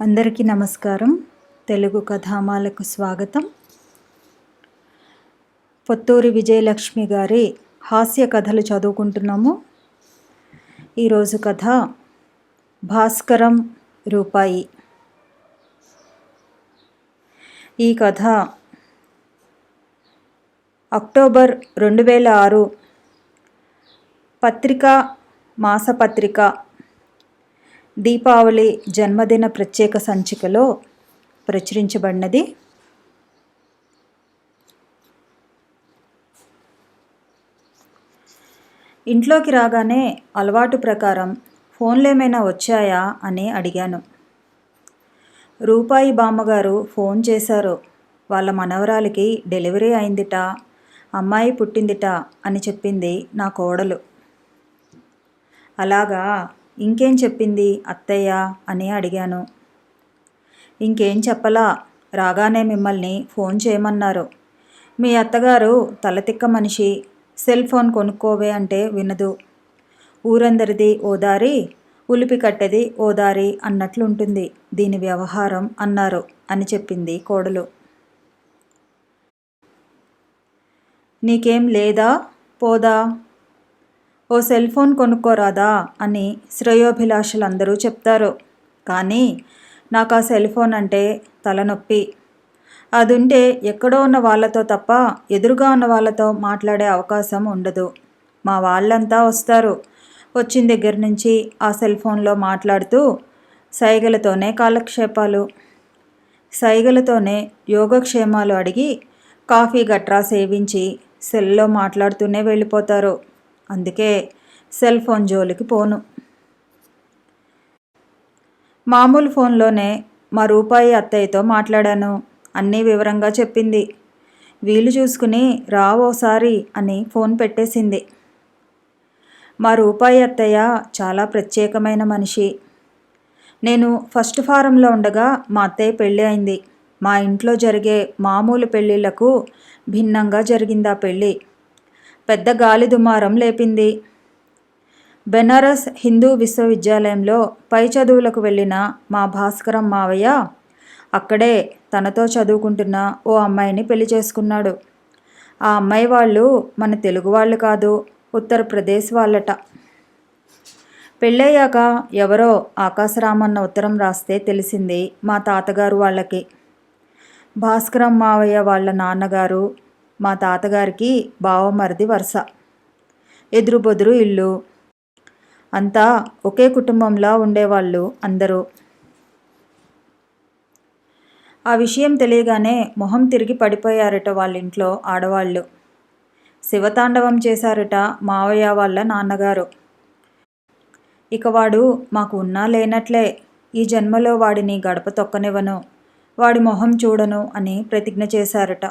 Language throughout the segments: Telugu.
అందరికీ నమస్కారం. తెలుగు కథామాలకు స్వాగతం. పొత్తూరి విజయలక్ష్మి గారి హాస్య కథలు చదువుకుంటున్నాము. ఈరోజు కథ భాస్కరం రూపాయి. ఈ కథ అక్టోబర్ 2006 పత్రిక మాసపత్రిక దీపావళి జన్మదిన ప్రత్యేక సంచికలో ప్రచురించబడినది. ఇంట్లోకి రాగానే అలవాటు ప్రకారం ఫోన్లు ఏమైనా వచ్చాయా అని అడిగాను. రూపాయి బామ్మగారు ఫోన్ చేశారు. వాళ్ళ మనవరాలికి డెలివరీ అయిందిట, అమ్మాయి పుట్టిందిట అని చెప్పింది నా కోడలు. అలాగా, ఇంకేం చెప్పింది అత్తయ్య అని అడిగాను. ఇంకేం చెప్పలా, రాగానే మిమ్మల్ని ఫోన్ చేయమన్నారు. మీ అత్తగారు తలతిక్క మనిషి, సెల్ ఫోన్ కొనుక్కోవే అంటే వినదు. ఊరందరిది ఓదారి, ఉలిపి కట్టెది ఓదారి అన్నట్లుంటుంది దీని వ్యవహారం అన్నారు అని చెప్పింది కోడలు. నీకేం లేదా పోదా, ఓ సెల్ ఫోన్ కొనుక్కోరాదా అని శ్రేయోభిలాషులందరూ చెప్తారు. కానీ నాకు ఆ సెల్ ఫోన్ అంటే తలనొప్పి. అదుంటే ఎక్కడో ఉన్న వాళ్ళతో తప్ప ఎదురుగా ఉన్న వాళ్ళతో మాట్లాడే అవకాశం ఉండదు. మా వాళ్ళంతా వస్తారు. వచ్చిన దగ్గర నుంచి ఆ సెల్ ఫోన్లో మాట్లాడుతూ సైగలతోనే కాలక్షేపాలు. సైగలతోనే యోగక్షేమాలు అడిగి కాఫీ గట్రా సేవించి సెల్లో మాట్లాడుతూనే వెళ్ళిపోతారు. అందుకే సెల్ ఫోన్ జోలికి పోను. మామూలు ఫోన్లోనే మా రూపాయి అత్తయ్యతో మాట్లాడాను. అన్నీ వివరంగా చెప్పింది. వీలు చూసుకుని రావోసారి అని ఫోన్ పెట్టేసింది. మా రూపాయి అత్తయ్య చాలా ప్రత్యేకమైన మనిషి. నేను ఫస్ట్ ఫారంలో ఉండగా మా అత్తయ్య పెళ్ళి అయింది. మా ఇంట్లో జరిగే మామూలు పెళ్ళిళ్ళకు భిన్నంగా జరిగింది ఆ పెళ్ళి. పెద్ద గాలి దుమారం లేపింది. బెనారస్ హిందూ విశ్వవిద్యాలయంలో పై చదువులకు వెళ్ళిన మా భాస్కరం మావయ్య అక్కడే తనతో చదువుకుంటున్న ఓ అమ్మాయిని పెళ్లి చేసుకున్నాడు. ఆ అమ్మాయి వాళ్ళు మన తెలుగు వాళ్ళు కాదు, ఉత్తరప్రదేశ్ వాళ్ళట. పెళ్ళయ్యాక ఎవరో ఆకాశరామన్న ఉత్తరం రాస్తే తెలిసింది మా తాతగారు వాళ్ళకి. భాస్కరం మావయ్య వాళ్ళ నాన్నగారు మా తాతగారికి బావమరిది వరుస. ఎదురు బొదురు ఇల్లు. అంతా ఒకే కుటుంబంలా ఉండేవాళ్ళు అందరూ. ఆ విషయం తెలియగానే మొహం తిరిగి పడిపోయారట వాళ్ళింట్లో ఆడవాళ్ళు. శివతాండవం చేశారట మావయ్య వాళ్ళ నాన్నగారు. ఇక వాడు మాకు ఉన్నా లేనట్లే, ఈ జన్మలో వాడిని గడప తొక్కనివ్వను, వాడి మొహం చూడను అని ప్రతిజ్ఞ చేశారట.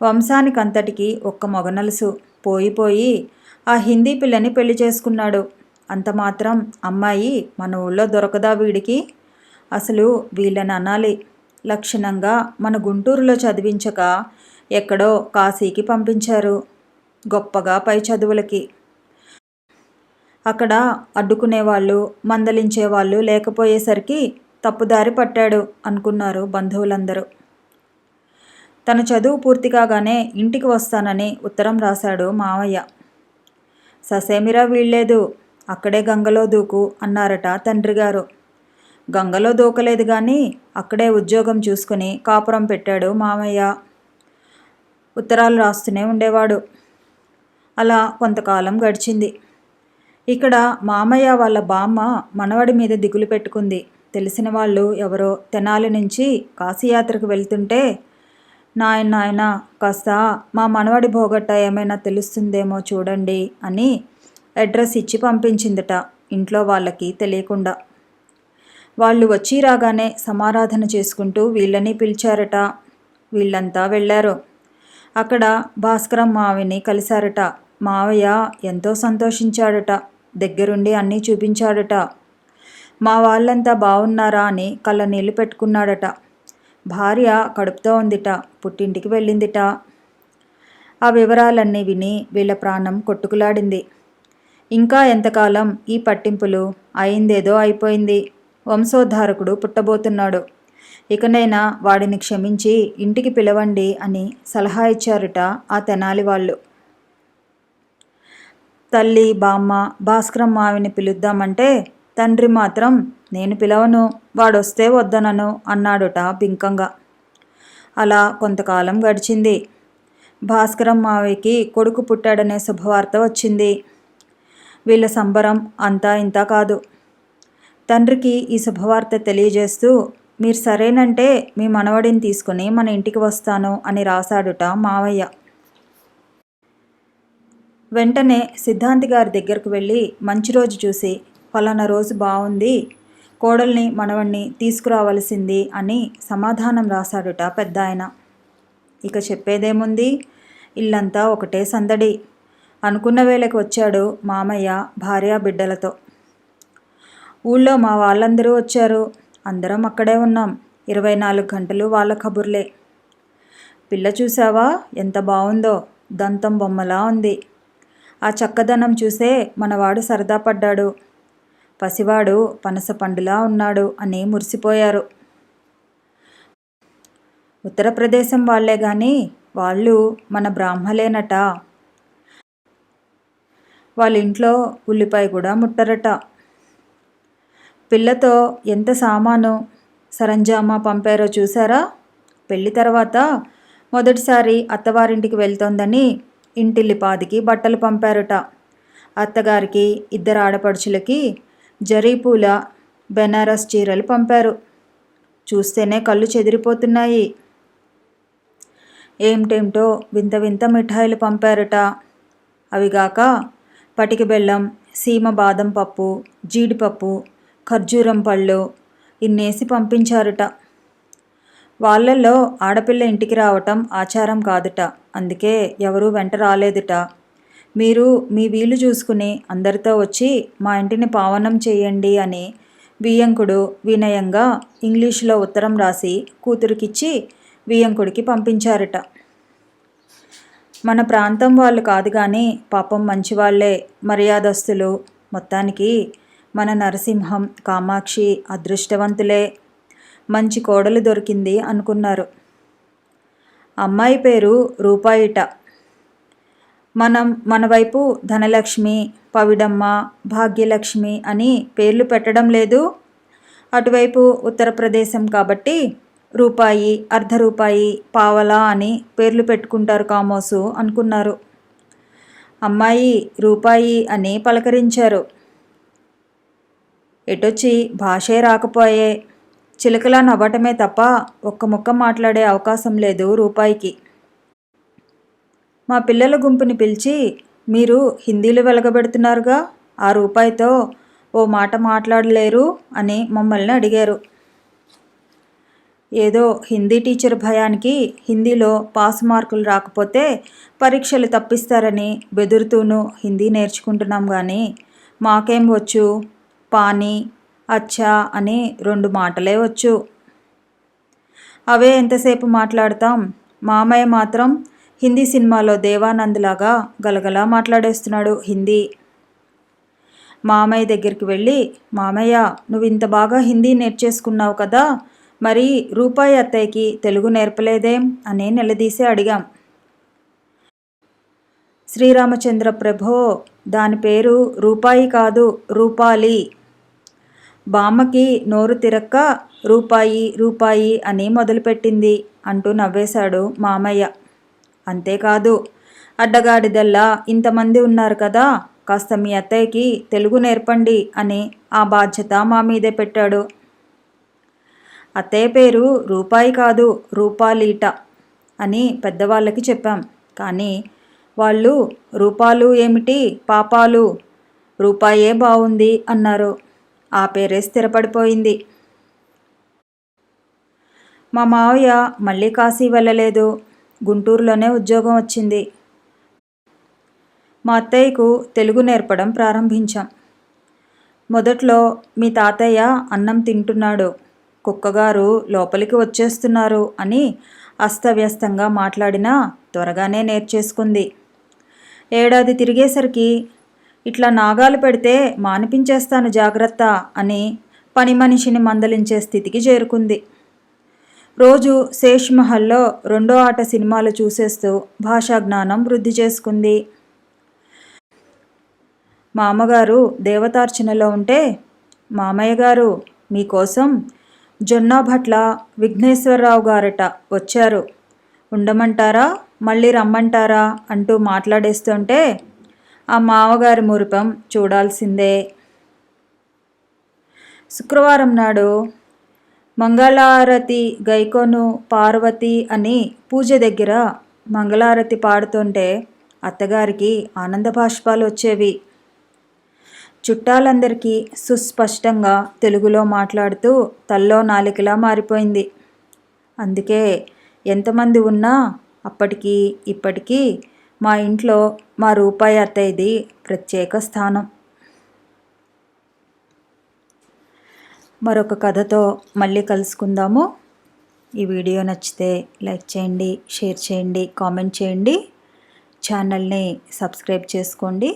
వంశానికంతటికి ఒక్క మొగనలుసు పోయి ఆ హిందీ పిల్లని పెళ్లి చేసుకున్నాడు. అంత మాత్రం అమ్మాయి మన ఊళ్ళో దొరకదా వీడికి? అసలు వీళ్ళని అనాలి, లక్షణంగా మన గుంటూరులో చదివించక ఎక్కడో కాశీకి పంపించారు, గొప్పగా పై చదువులకి. అక్కడ అడ్డుకునేవాళ్ళు మందలించేవాళ్ళు లేకపోయేసరికి తప్పుదారి పట్టాడు అనుకున్నారు బంధువులందరూ. తన చదువు పూర్తి కాగానే ఇంటికి వస్తానని ఉత్తరం రాశాడు మావయ్య. ససేమిరా వీల్లేదు, అక్కడే గంగలో దూకు అన్నారట తండ్రిగారు. గంగలో దూకలేదు కానీ అక్కడే ఉద్యోగం చూసుకుని కాపురం పెట్టాడు మామయ్య. ఉత్తరాలు రాస్తూనే ఉండేవాడు. అలా కొంతకాలం గడిచింది. ఇక్కడ మామయ్య వాళ్ళ బామ్మ మనవడి మీద దిగులు పెట్టుకుంది. తెలిసిన వాళ్ళు ఎవరో తెనాలి నుంచి కాశీయాత్రకు వెళ్తుంటే, నాయన కాస్త మా మనవడి భోగట్ట ఏమైనా తెలుస్తుందేమో చూడండి అని అడ్రస్ ఇచ్చి పంపించిందట ఇంట్లో వాళ్ళకి తెలియకుండా. వాళ్ళు వచ్చి రాగానే సమారాధన చేసుకుంటూ వీళ్ళని పిలిచారట. వీళ్ళంతా వెళ్ళారు. అక్కడ భాస్కరం మావిని కలిశారట. మావయ్య ఎంతో సంతోషించాడట. దగ్గరుండి అన్నీ చూపించాడట. మా వాళ్ళంతా బాగున్నారా అని కళ్ళ నీళ్ళు పెట్టుకున్నాడట. భార్య కడుపుతో ఉందిట, పుట్టింటికి వెళ్ళిందిట. ఆ వివరాలన్నీ విని వీళ్ళ ప్రాణం కొట్టుకులాడింది. ఇంకా ఎంతకాలం ఈ పట్టింపులు? అయిందేదో అయిపోయింది. వంశోద్ధారకుడు పుట్టబోతున్నాడు. ఇకనైనా వాడిని క్షమించి ఇంటికి పిలవండి అని సలహా ఇచ్చారుట ఆ తెనాలి వాళ్ళు. తల్లి బామ్మ భాస్కరం మావిని పిలుద్దామంటే తండ్రి మాత్రం నేను పిలవను, వాడొస్తే వద్దనను అన్నాడుట బింకంగా. అలా కొంతకాలం గడిచింది. భాస్కరం మావికి కొడుకు పుట్టాడనే శుభవార్త వచ్చింది. వీళ్ళ సంబరం అంతా ఇంతా కాదు. తండ్రికి ఈ శుభవార్త తెలియజేస్తూ మీరు సరేనంటే మీ మనవడిని తీసుకుని మన ఇంటికి వస్తాను అని రాశాడుట మావయ్య. వెంటనే సిద్ధాంతి గారి దగ్గరకు వెళ్ళి మంచి రోజు చూసి ఫలానా రోజు బాగుంది, కోడల్ని మనవణ్ణి తీసుకురావలసింది అని సమాధానం రాశాడుట పెద్ద ఆయన. ఇక చెప్పేదేముంది, ఇల్లంతా ఒకటే సందడి. అనుకున్న వేళకి వచ్చాడు మామయ్య భార్యా బిడ్డలతో. ఊళ్ళో మా వాళ్ళందరూ వచ్చారు. అందరం అక్కడే ఉన్నాం. 24 గంటలు వాళ్ళ కబుర్లే. పిల్ల చూసావా ఎంత బాగుందో, దంతం బొమ్మలా ఉంది. ఆ చక్కదనం చూసే మనవాడు సరదా పడ్డాడు. పసివాడు పనస పండులా ఉన్నాడు అని మురిసిపోయారు. ఉత్తరప్రదేశం వాళ్లే గాని వాళ్ళు మన బ్రాహ్మలేనట. వాళ్ళ ఇంట్లో ఉల్లిపాయ కూడా ముట్టరట. పిల్లతో ఎంత సామాను సరంజామా పంపారో చూసారా? పెళ్లి తర్వాత మొదటిసారి అత్తవారింటికి వెళ్తోందని ఇంటిల్లిపాదికి బట్టలు పంపారట. అత్తగారికి 2 ఆడపడుచులకి జరీపూల బెనారస్ చీరలు పంపారు. చూస్తేనే కళ్ళు చెదిరిపోతున్నాయి. ఏమిటేమిటో వింత వింత మిఠాయిలు పంపారట. అవిగాక పటిక బెల్లం, సీమ బాదం పప్పు, జీడిపప్పు, ఖర్జూరం పళ్ళు ఇన్నేసి పంపించారుట. వాళ్ళల్లో ఆడపిల్ల ఇంటికి రావటం ఆచారం కాదుట. అందుకే ఎవరూ వెంట రాలేదుట. మీరు మీ వీలు చూసుకుని అందరితో వచ్చి మా ఇంటిని పావనం చేయండి అని వియ్యంకుడు వినయంగా ఇంగ్లీషులో ఉత్తరం రాసి కూతురికిచ్చి వియ్యంకుడికి పంపించారట. మన ప్రాంతం వాళ్ళు కాదు కానీ పాపం మంచివాళ్లే, మర్యాదస్తులు. మొత్తానికి మన నరసింహం కామాక్షి అదృష్టవంతులే, మంచి కోడలు దొరికింది అనుకున్నారు. అమ్మాయి పేరు రూపాయిట. మన వైపు ధనలక్ష్మి, పవిడమ్మ, భాగ్యలక్ష్మి అని పేర్లు పెట్టడం లేదు. అటువైపు ఉత్తరప్రదేశం కాబట్టి రూపాయి, అర్ధ రూపాయి, పావలా అని పేర్లు పెట్టుకుంటారు కామోసు అనుకున్నారు. అమ్మాయి రూపాయి అని పలకరించారు. ఎటొచ్చి భాషే రాకపోయే, చిలకలా నవ్వటమే తప్ప ఒక్క ముక్క మాట్లాడే అవకాశం లేదు రూపాయికి. మా పిల్లల గుంపుని పిలిచి మీరు హిందీలో వెలగబెడుతున్నారుగా, ఆ రూపాయితో ఓ మాట మాట్లాడలేరు అని మమ్మల్ని అడిగారు. ఏదో హిందీ టీచర్ భయానికి హిందీలో పాస్ మార్కులు రాకపోతే పరీక్షలు తప్పిస్తారని బెదురుతూనూ హిందీ నేర్చుకుంటున్నాం కానీ మాకేం వచ్చు, పానీ, అచ్చా అని 2 మాటలే వచ్చు. అవే ఎంతసేపు మాట్లాడతాం. మామయ్య మాత్రం హిందీ సినిమాలో దేవానంద్లాగా గలగలా మాట్లాడేస్తున్నాడు హిందీ. మామయ్య దగ్గరికి వెళ్ళి మామయ్య నువ్వు ఇంత బాగా హిందీ నేర్చేసుకున్నావు కదా, మరి రూపాయి అత్తయ్యకి తెలుగు నేర్పలేదేం అని నిలదీసి అడిగాం. శ్రీరామచంద్ర ప్రభో, దాని పేరు రూపాయి కాదు రూపాలి. బామ్మకి నోరు తిరక్క రూపాయి రూపాయి అని మొదలుపెట్టింది అంటూ నవ్వేశాడు మామయ్య. అంతేకాదు అడ్డగాడిదల్లా ఇంతమంది ఉన్నారు కదా, కాస్త మీ అత్తయ్యకి తెలుగు నేర్పండి అని ఆ బాధ్యత మా మీదే పెట్టాడు. అత్తయ్య పేరు రూపాయి కాదు రూపాలీట అని పెద్దవాళ్ళకి చెప్పాం. కానీ వాళ్ళు రూపాలు ఏమిటి పాపాలు, రూపాయే బాగుంది అన్నారు. ఆ పేరే స్థిరపడిపోయింది. మా మావయ్య మళ్ళీ కాశీ వెళ్ళలేదు. గుంటూరులోనే ఉద్యోగం వచ్చింది. మా అత్తయ్యకు తెలుగు నేర్పడం ప్రారంభించాం. మొదట్లో మీ తాతయ్య అన్నం తింటున్నాడు, కుక్కగారు లోపలికి వచ్చేస్తున్నారు అని అస్తవ్యస్తంగా మాట్లాడినా త్వరగానే నేర్చేసుకుంది. ఏడాది తిరిగేసరికి ఇట్లా నాగాలు పెడితే మానిపించేస్తాను జాగ్రత్త అని పని మనిషిని మందలించే స్థితికి చేరుకుంది. రోజు శేష్ మహల్లో 2వ ఆట సినిమాలు చూసేస్తూ భాషా జ్ఞానం వృద్ధి చేసుకుంది. మామగారు దేవతార్చనలో ఉంటే, మామయ్య గారు మీకోసం జొన్నాభట్ల విఘ్నేశ్వరరావు గారట వచ్చారు, ఉండమంటారా మళ్ళీ రమ్మంటారా అంటూ మాట్లాడేస్తుంటే ఆ మామగారి మురిపం చూడాల్సిందే. శుక్రవారం నాడు మంగళారతి గైకొను పార్వతి అని పూజ దగ్గర మంగళారతి పాడుతుంటే అత్తగారికి ఆనంద బాష్పాలు వచ్చేవి. చుట్టాలందరికీ సుస్పష్టంగా తెలుగులో మాట్లాడుతూ తల్లో నాలికలా మారిపోయింది. అందుకే ఎంతమంది ఉన్నా అప్పటికీ ఇప్పటికీ మా ఇంట్లో మా రూపాయి అత్తయ్యది ప్రత్యేక స్థానం. మరొక కథతో మళ్ళీ కలుసుకుందాము. ఈ వీడియో నచ్చితే లైక్ చేయండి, షేర్ చేయండి, కామెంట్ చేయండి. ఛానల్ని సబ్స్క్రైబ్ చేసుకోండి.